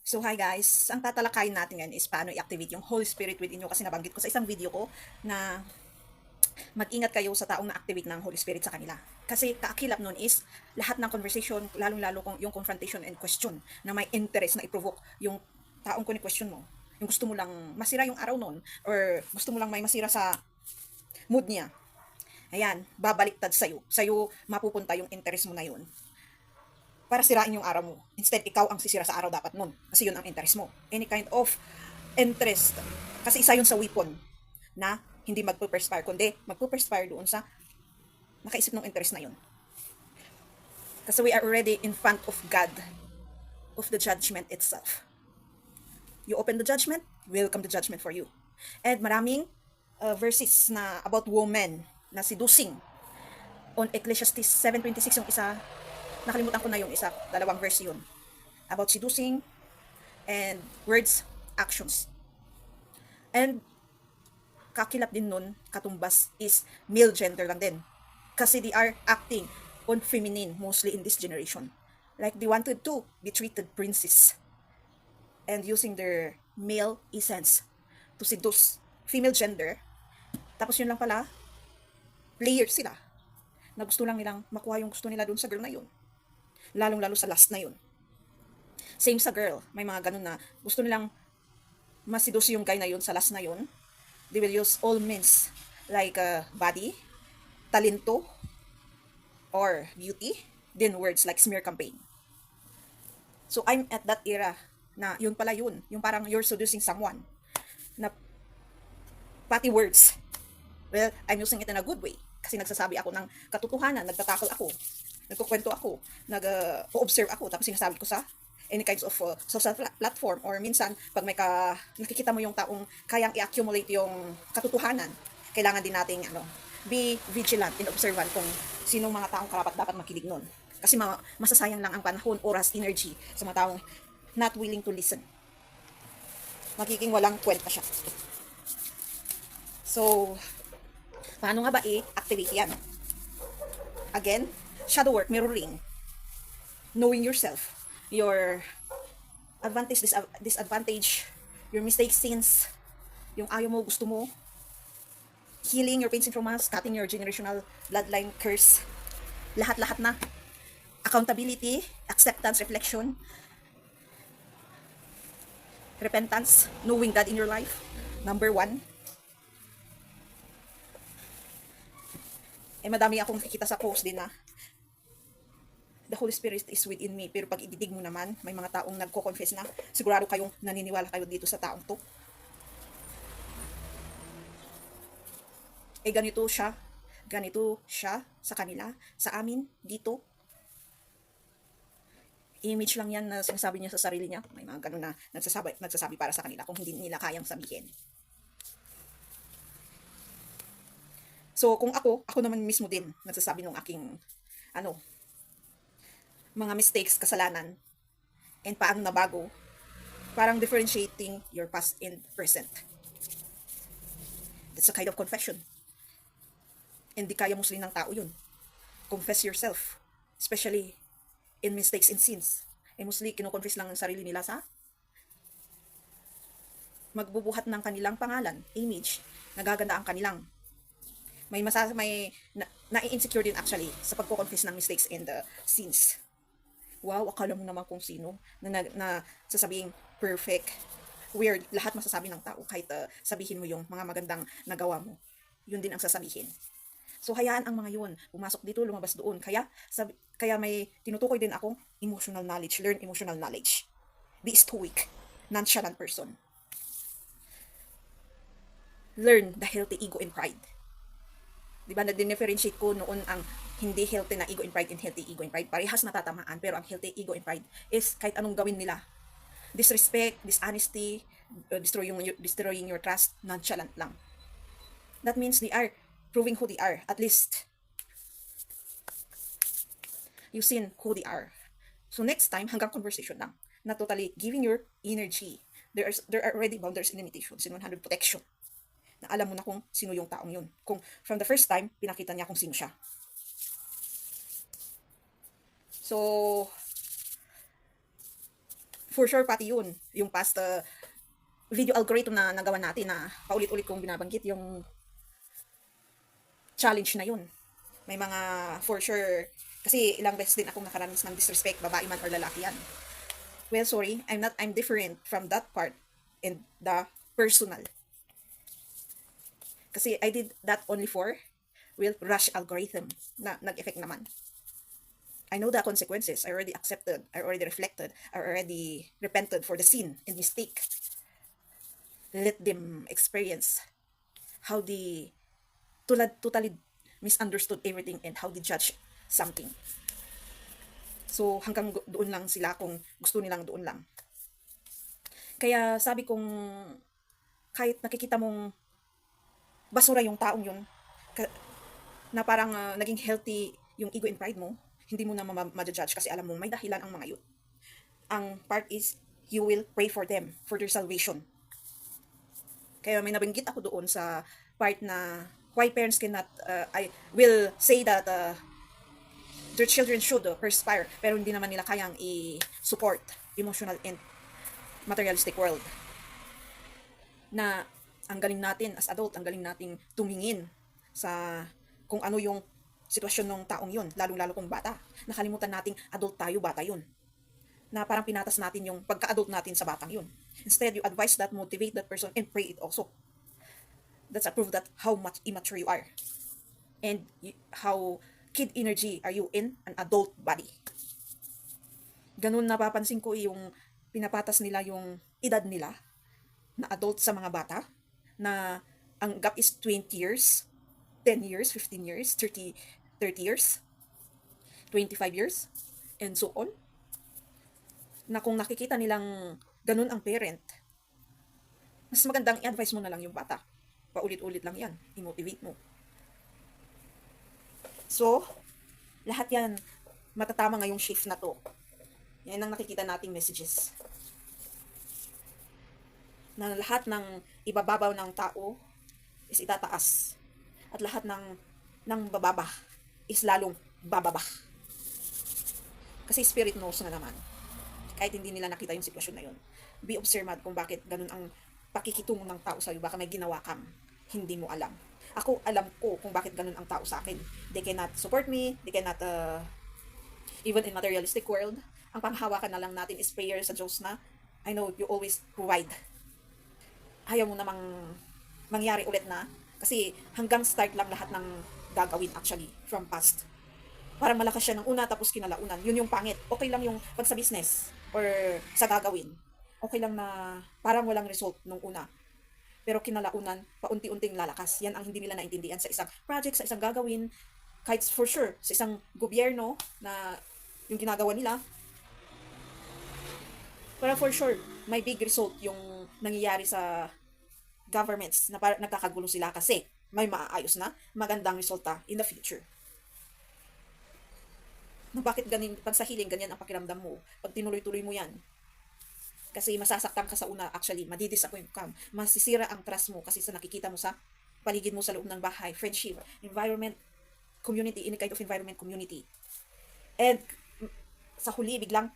So hi guys, ang tatalakayin natin ngayon is paano i-activate yung Holy Spirit within you kasi nabanggit ko sa isang video ko na mag-ingat kayo sa taong na-activate ng Holy Spirit sa kanila. Kasi kaakilap nun is lahat ng conversation, lalong-lalo kung yung confrontation and question na may interest na i-provoke yung taong kuni-question mo. Yung gusto mo lang masira yung araw nun or gusto mo lang may masira sa mood niya. Ayan, babaliktad sa'yo. Sa'yo mapupunta yung interest mo na yun para sirain yung araw mo. Instead, ikaw ang sisira sa araw dapat nun. Kasi yun ang interest mo. Any kind of interest. Kasi isa yun sa weapon na hindi magpo-perspire, kundi magpo-perspire doon sa nakaisip ng interest na yun. Kasi we are already in front of God, of the judgment itself. You open the judgment, will come the judgment for you. And maraming verses na about women na seducing. On Ecclesiastes 7:26 yung isa, nakalimutan ko na yung isa, dalawang verse yun. About seducing and words, actions. And kakilap din nun, katumbas is male gender lang din. Kasi they are acting on feminine mostly in this generation. Like they wanted to be treated princess and using their male essence to seduce female gender. Tapos yun lang pala, players sila na gusto lang nilang makuha yung gusto nila dun sa girl na yun. Lalong-lalo sa last na yun. Same sa girl, may mga ganun na gusto nilang masidus yung guy na yun sa last na yun. They will use all means like body, talento, or beauty, then words like smear campaign. So I'm at that era na yun pala yun, yung parang you're seducing someone na pati words. Well, I'm using it in a good way kasi nagsasabi ako ng katotohanan, nagtatakal ako, nagkukwento ako, nag-observe ako, tapos sinasabi ko sa any kinds of social platform or minsan pag may nakikita mo yung taong kayang i-accumulate yung katotohanan, kailangan din nating be vigilant and observant kung sinong mga taong karapat dapat makinig nun. Kasi masasayang lang ang panahon, oras, energy sa mga taong not willing to listen. Magiging walang kwenta siya. So, paano nga ba i-activate yan? Again, shadow work, mirroring, knowing yourself, your advantage, disadvantage, your mistakes, sins, yung ayaw mo, gusto mo, healing your pains and traumas, cutting your generational bloodline curse, lahat-lahat na. Accountability, acceptance, reflection, repentance, knowing God in your life, number 1. Madami akong nakikita sa post din na the Holy Spirit is within me. Pero pag ididig mo naman, may mga taong nagko-confess na, sigurado kayong naniniwala kayo dito sa taong to. Ganito siya sa kanila, sa amin, dito. Image lang yan na sinasabi niya sa sarili niya. May mga ganun na nagsasabi para sa kanila kung hindi nila kayang sabihin. So, kung ako naman mismo din nagsasabi ng aking, mga mistakes, kasalanan, and paano nabago, parang differentiating your past and present. That's a kind of confession. Hindi kaya muslin ng tao yun. Confess yourself, especially in mistakes and sins. Mostly, kinoconfess lang ang sarili nila sa magbubuhat ng kanilang pangalan, image, nagaganda ang kanilang nai-insecure din actually sa pagko-confess ng mistakes and sins. Wow, akala mo naman kung sino na sasabing perfect, weird, lahat masasabi ng tao kahit sabihin mo yung mga magandang nagawa mo. Yun din ang sasabihin. So hayaan ang mga yun, pumasok dito, lumabas doon. Kaya may tinutukoy din akong emotional knowledge, learn emotional knowledge. Be stoic, nonchalant person. Learn the healthy ego and pride. Diba, nag-differentiate ko noon ang hindi healthy na ego and pride and healthy ego and pride. Parehas natatamaan, pero ang healthy ego and pride is kahit anong gawin nila. Disrespect, dishonesty, destroying your trust, nonchalant lang. That means they are proving who they are. At least, you've seen who they are. So next time, hanggang conversation lang. Not totally giving your energy. There are already boundaries and limitations and 100 protection. Na alam mo na kung sino yung taong yun. Kung from the first time, pinakita niya kung sino siya. So, For sure, pati yun. Yung past video algorithm na nagawa natin na paulit-ulit kong binabanggit, yung challenge na yun. May mga, for sure, kasi ilang beses din akong nakaranas ng disrespect, babae man or lalaki yan. Well, sorry, I'm different from that part in the personal. Kasi I did that only for, well, rush algorithm na nag-effect naman. I know the consequences. I already accepted, I already reflected, I already repented for the sin and mistake. Let them experience how they totally misunderstood everything and how they judge something. So hanggang doon lang sila kung gusto nilang doon lang. Kaya sabi kong kahit nakikita mong basura yung taong yun, na parang naging healthy yung ego and pride mo, hindi mo na ma-judge kasi alam mo may dahilan ang mga yun. Ang part is, you will pray for them, for their salvation. Kaya may nabanggit ako doon sa part na why parents cannot, I will say that their children should perspire, pero hindi naman nila kayang i-support emotional and materialistic world. Na ang galing natin as adult, ang galing nating tumingin sa kung ano yung sitwasyon ng taong yun, lalong-lalo kung bata. Nakalimutan nating adult tayo, bata yun. Na parang pinatas natin yung pagka-adult natin sa batang yun. Instead, you advise that, motivate that person, and pray it also. That's a proof that how much immature you are. And how kid energy are you in an adult body. Ganun napapansin ko yung pinapatas nila yung edad nila na adult sa mga bata, na ang gap is 20 years, 10 years, 15 years, 30 years, 25 years, and so on. Na kung nakikita nilang ganun ang parent, mas magandang i-advise mo na lang yung bata. Paulit-ulit lang yan. I-motivate mo. So, lahat yan matatama ngayong shift na to. Yan ang nakikita nating messages. Na lahat ng ibababaw ng tao is itataas. At lahat ng bababa is lalong bababa. Kasi spirit knows na naman. Kahit hindi nila nakita yung sitwasyon na yun. Be observant kung bakit ganun ang pakikitungo ng tao sa'yo. Baka may ginawa kang hindi mo alam. Ako, alam ko kung bakit ganun ang tao sa akin. They cannot support me. They cannot, even in materialistic world, ang panghawakan na lang natin is prayer sa Diyos na, I know you always provide. Ayaw mo namang mangyari ulit na. Kasi hanggang start lang lahat ng gagawin actually from past. Parang malakas siya ng una tapos kinalaunan. Yun yung pangit. Okay lang yung pag sa business or sa gagawin. Okay lang na parang walang result nung una. Pero kinalaunan, paunti-unting lalakas. Yan ang hindi nila naintindihan sa isang project, sa isang gagawin. Kahit for sure, sa isang gobyerno na yung ginagawa nila. Pero for sure, may big result yung nangyayari sa governments na nagkakagulo sila kasi may maaayos na magandang resulta in the future. Na bakit ganin, pag sa healing, ganyan ang pakiramdam mo. Pag tinuloy-tuloy mo yan. Kasi masasaktan ka sa una, actually, madidisappoint ka. Masisira ang trust mo kasi sa nakikita mo sa paligid mo sa loob ng bahay, friendship, environment, community, any kind of environment, community. And sa huli, biglang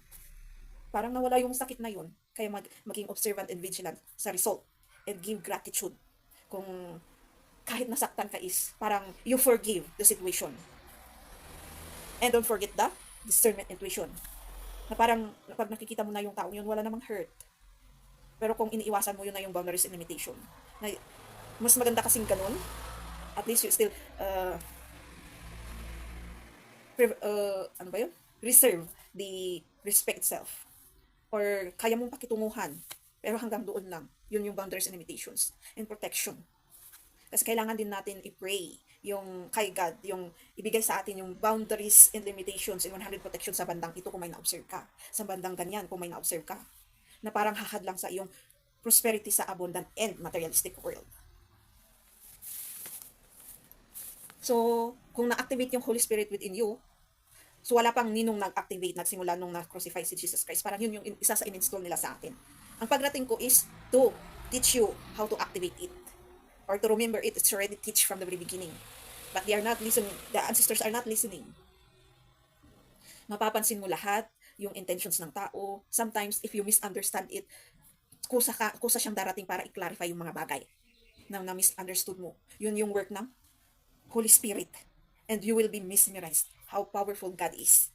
parang nawala yung sakit na yun. Kaya maging observant and vigilant sa result. And give gratitude. Kung kahit nasaktan ka is, parang you forgive the situation. And don't forget the discernment intuition. Na parang, pag nakikita mo na yung taong yun, wala namang hurt. Pero kung iniiwasan mo yun na yung boundaries and limitation. Na, mas maganda kasing ganun. At least you still, ano ba yun? Reserve the respect itself. Or kaya mong pakitunguhan. Pero hanggang doon lang. Yun yung boundaries and limitations. And protection. Kasi kailangan din natin i-pray yung kay God, yung ibigay sa atin yung boundaries and limitations and 100 protection sa bandang ito kung may na-observe ka. Sa bandang ganyan kung may na-observe ka. Na parang hahad lang sa iyong prosperity sa abundant and materialistic world. So, kung na-activate yung Holy Spirit within you, so wala pang ninong nag-activate, nagsimula nung na-crucify si Jesus Christ. Parang yun yung isa sa in-install nila sa atin. Ang pagrating ko is to teach you how to activate it. Or to remember it, it's already teach from the very beginning. But they are not listening. The ancestors are not listening. Mapapansin mo lahat, yung intentions ng tao. Sometimes, if you misunderstand it, kusa siyang darating para i-clarify yung mga bagay na misunderstood mo. Yun yung work ng Holy Spirit. And you will be mesmerized how powerful God is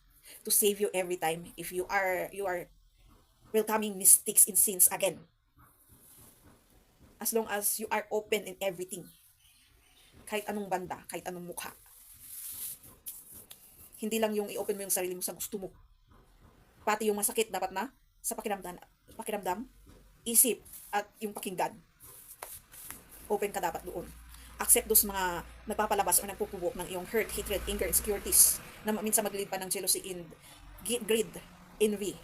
to save you every time if you are welcoming mistakes and sins again. As long as you are open in everything, kahit anong banda, kahit anong mukha. Hindi lang yung i-open mo yung sarili mo sa gusto mo. Pati yung masakit dapat na sa pakiramdam, isip, at yung pakinggan. Open ka dapat doon. Accept those mga nagpapalabas o nagpupubok ng iyong hurt, hatred, anger, insecurities na minsan maglilid pa ng jealousy and greed, envy.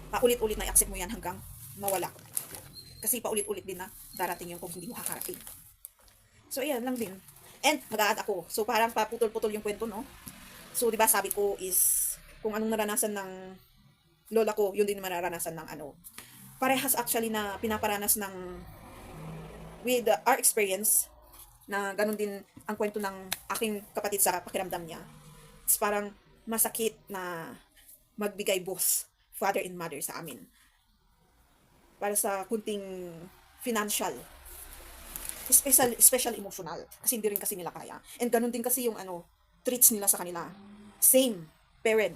Paulit-ulit na i-accept mo yan hanggang mawala. Kasi paulit-ulit din na darating yung kung hindi mo hakarating. So, ayan lang din. And, mag-a-add ako. So, parang paputol-putol yung kwento, no? So, di ba sabi ko is, kung anong naranasan ng lola ko, yun din mararanasan ng ano. Parehas actually na pinaparanas ng, with our experience, na ganun din ang kwento ng aking kapatid sa pakiramdam niya. It's parang masakit na magbigay both father and mother sa amin. Para sa kunting financial, special emotional, kasi hindi rin kasi nila kaya. And ganun din kasi yung treats nila sa kanila. Same parent.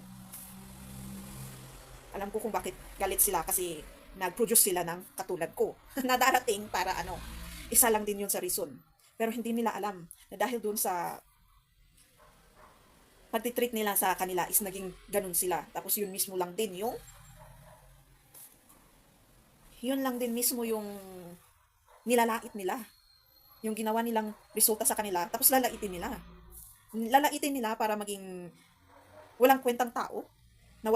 Alam ko kung bakit galit sila kasi nag-produce sila ng katulad ko na darating para isa lang din yun sa reason. Pero hindi nila alam na dahil dun sa pagtitreat nila sa kanila is naging ganun sila. Tapos yun mismo lang din yung nilalait nila. Yung ginawa nilang resulta sa kanila, tapos lalaitin nila. Lalaitin nila para maging walang kwentang tao, na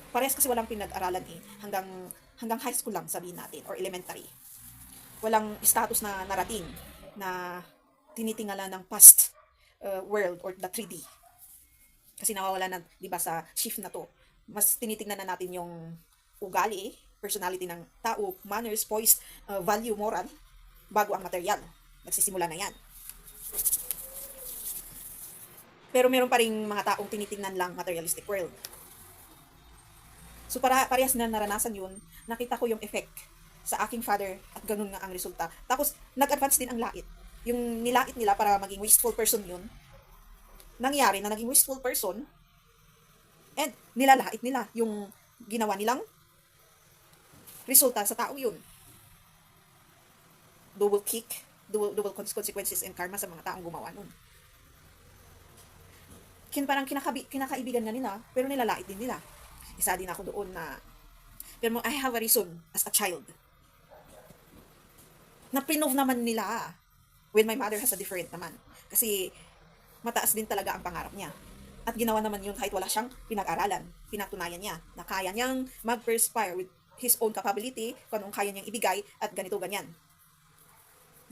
parehas kasi walang pinag-aralan hanggang high school lang sabihin natin, or elementary. Walang status na narating, na tinitingala ng past world or the 3D. Kasi nawawala na, di ba, sa shift na to. Mas tinitingnan na natin yung ugali, personality ng tao, manners, poise, value, moral, bago ang material. Nagsisimula na yan. Pero meron pa rin mga taong tinitingnan lang materialistic world. So parehas na naranasan yun, nakita ko yung effect sa aking father at ganun nga ang resulta. Tapos nag-advance din ang lait. Yung nilait nila para maging wasteful person yun, nangyari na naging wasteful person, and nilalait nila yung ginawa nilang resulta sa taong yun. Double kick, double consequences and karma sa mga taong gumawa nun. Parang kinakaibigan nga nila, pero nilalait din nila. Isa din ako doon na, pero I have a reason as a child. Na pinove naman nila when my mother has a different naman. Kasi mataas din talaga ang pangarap niya. At ginawa naman yun kahit wala siyang pinag-aralan. Pinatunayan niya na kaya niyang mag-perspire with his own capability, kung anong kaya niyang ibigay, at ganito, ganyan.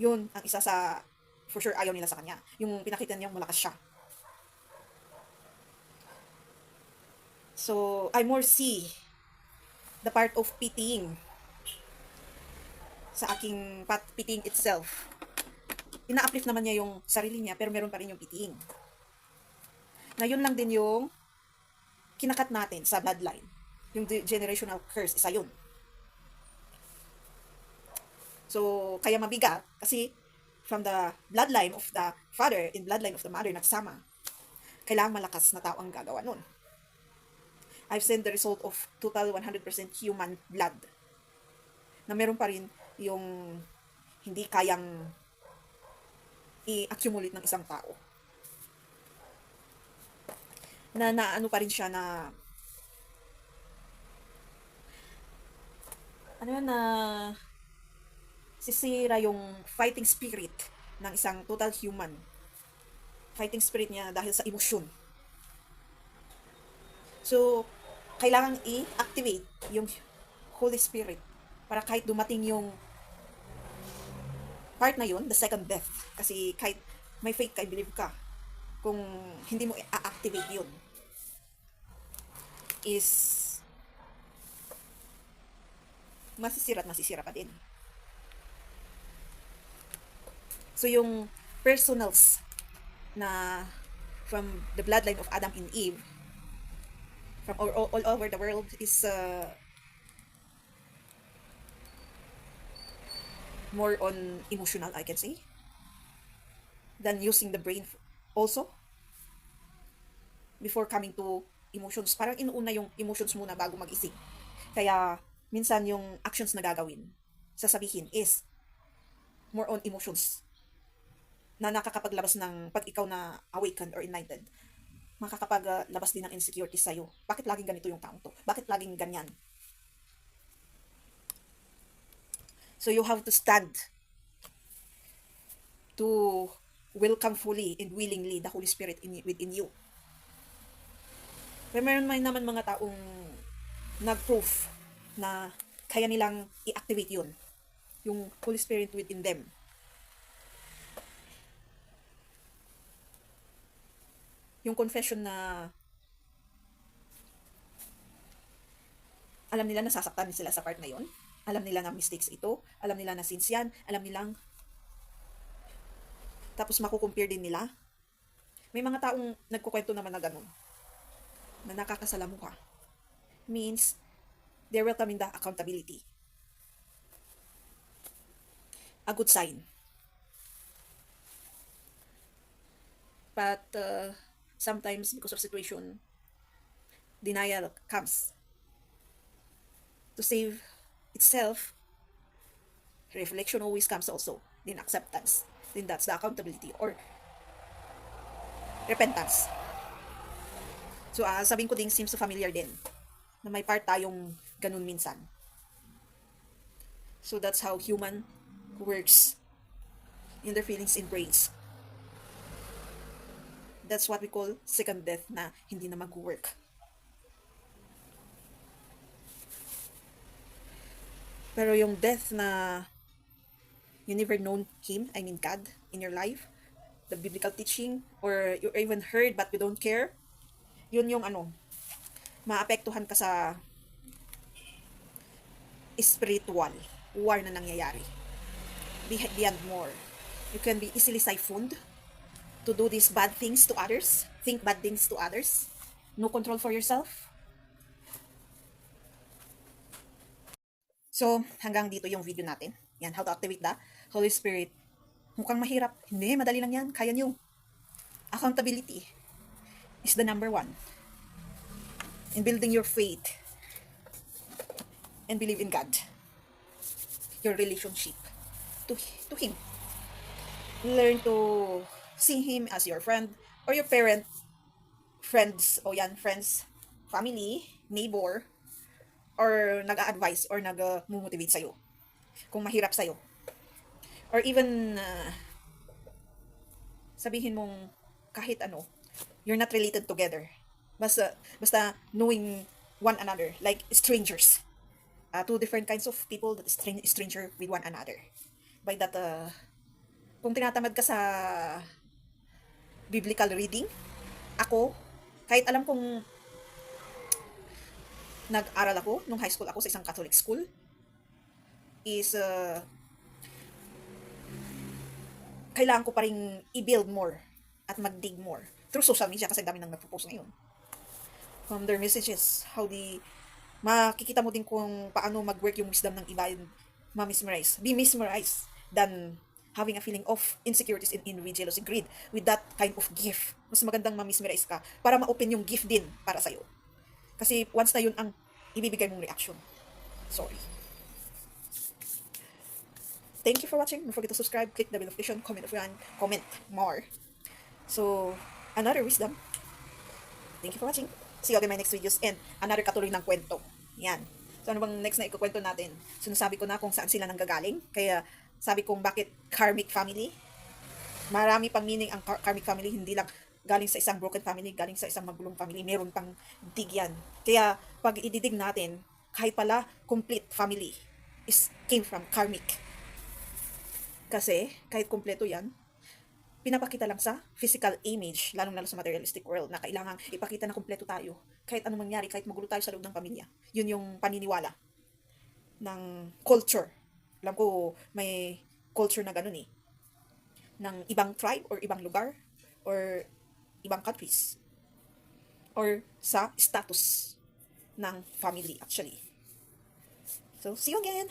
Yun ang isa sa, for sure, ayaw nila sa kanya. Yung pinakita niyang malakas siya. So, I more see the part of pitying sa aking pitying itself. Ina-uplift naman niya yung sarili niya, pero meron pa rin yung pitying. Na yun lang din yung kinakat natin sa bloodline. Yung generational curse, isa yun. So, kaya mabigat, kasi from the bloodline of the father and bloodline of the mother nagsama, kailangang malakas na tao ang gagawa nun. I've seen the result of total 100% human blood. Na meron pa rin yung hindi kayang i-accumulate ng isang tao. Na ano pa rin siya na na sisira yung fighting spirit ng isang total human. Fighting spirit niya dahil sa emosyon. So, kailangan i-activate yung Holy Spirit para kahit dumating yung part na yun, the second death. Kasi kahit may faith ka, believe ka, kung hindi mo i-activate yun, is masisira pa din. So, yung personals na from the bloodline of Adam and Eve, from all over the world, is more on emotional, I can say, than using the brain also before coming to emotions. Parang inuuna yung emotions muna bago mag-isip. Kaya minsan yung actions na gagawin, sasabihin is more on emotions na nakakapaglabas ng pag ikaw na awakened or enlightened, makakapaglabas din ng insecurities sa'yo. Bakit laging ganito yung taong to? Bakit laging ganyan? So you have to stand to welcome fully and willingly the Holy Spirit within you. Pero meron man naman mga taong nag-proof na kaya nilang i-activate yun, yung Holy Spirit within them. Yung confession na alam nila nasasaktan sila sa part na yon, alam nila na mistakes ito, alam nila na sins yan, alam nilang, tapos makukumpare din nila. May mga taong nagkukwento naman na ganun, na nakakasalamuha. Means, they're welcoming the accountability. A good sign. But sometimes, because of situation, denial comes. To save itself, reflection always comes also. Then acceptance. Then that's the accountability or repentance. So, sabihin ko din, seems so familiar din na may part tayong ganun minsan. So, that's how human works in their feelings and brains. That's what we call second death na hindi na mag-work. Pero yung death na you never known Him, I mean God, in your life, the biblical teaching, or you even heard but you don't care, yun yung maapektuhan ka sa spiritual war na nangyayari. Beyond more. You can be easily siphoned to do these bad things to others, think bad things to others, no control for yourself. So, hanggang dito yung video natin. Yan, how to activate the Holy Spirit. Mukhang mahirap. Hindi, madali lang yan. Kaya nyo. Accountability is the number one in building your faith and believe in God. Your relationship to Him. Learn to see Him as your friend or your parent, friends, friends, family, neighbor, or nag-a-advise or nag-motivate sa'yo kung mahirap sa'yo. Or even sabihin mong kahit you're not related together. Basta knowing one another, like strangers. Two different kinds of people that stranger with one another. By that, kung tinatamad ka sa biblical reading, ako, kahit alam kong nag-aral ako, nung high school ako sa isang Catholic school, is kailangan ko pa rin i-build more at mag-dig more through social media kasi dami nang nagpo-post ngayon. From their messages, makikita mo din kung paano mag-work yung wisdom ng iba and ma-mesmerize. Be mesmerized than having a feeling of insecurities and envy, jealousy, greed with that kind of gift. Mas magandang ma-mesmerize ka para ma-open yung gift din para sa'yo. Kasi once na yun ang ibibigay mong reaction. Sorry. Thank you for watching. Don't forget to subscribe, click the bell notification, comment if you want, comment more. So, another wisdom. Thank you for watching. See you again in my next videos and another katuloy ng kwento. Yan. So, ano bang next na ikukwento natin? Sinasabi ko na kung saan sila nanggagaling. Kaya, sabi kong bakit karmic family. Marami pang meaning ang karmic family. Hindi lang galing sa isang broken family, galing sa isang magulong family. Meron pang dig yan. Kaya, pag ididig natin, kahit pala complete family came from karmic. Kasi, kahit kompleto yan, pinapakita lang sa physical image, lalong-lalo sa materialistic world, na kailangan ipakita na kompleto tayo. Kahit anong mangyari, kahit magulo tayo sa loob ng pamilya. Yun yung paniniwala ng culture. Alam ko, may culture na ganun ng ibang tribe or ibang lugar or ibang countries or sa status ng family actually. So, see you again!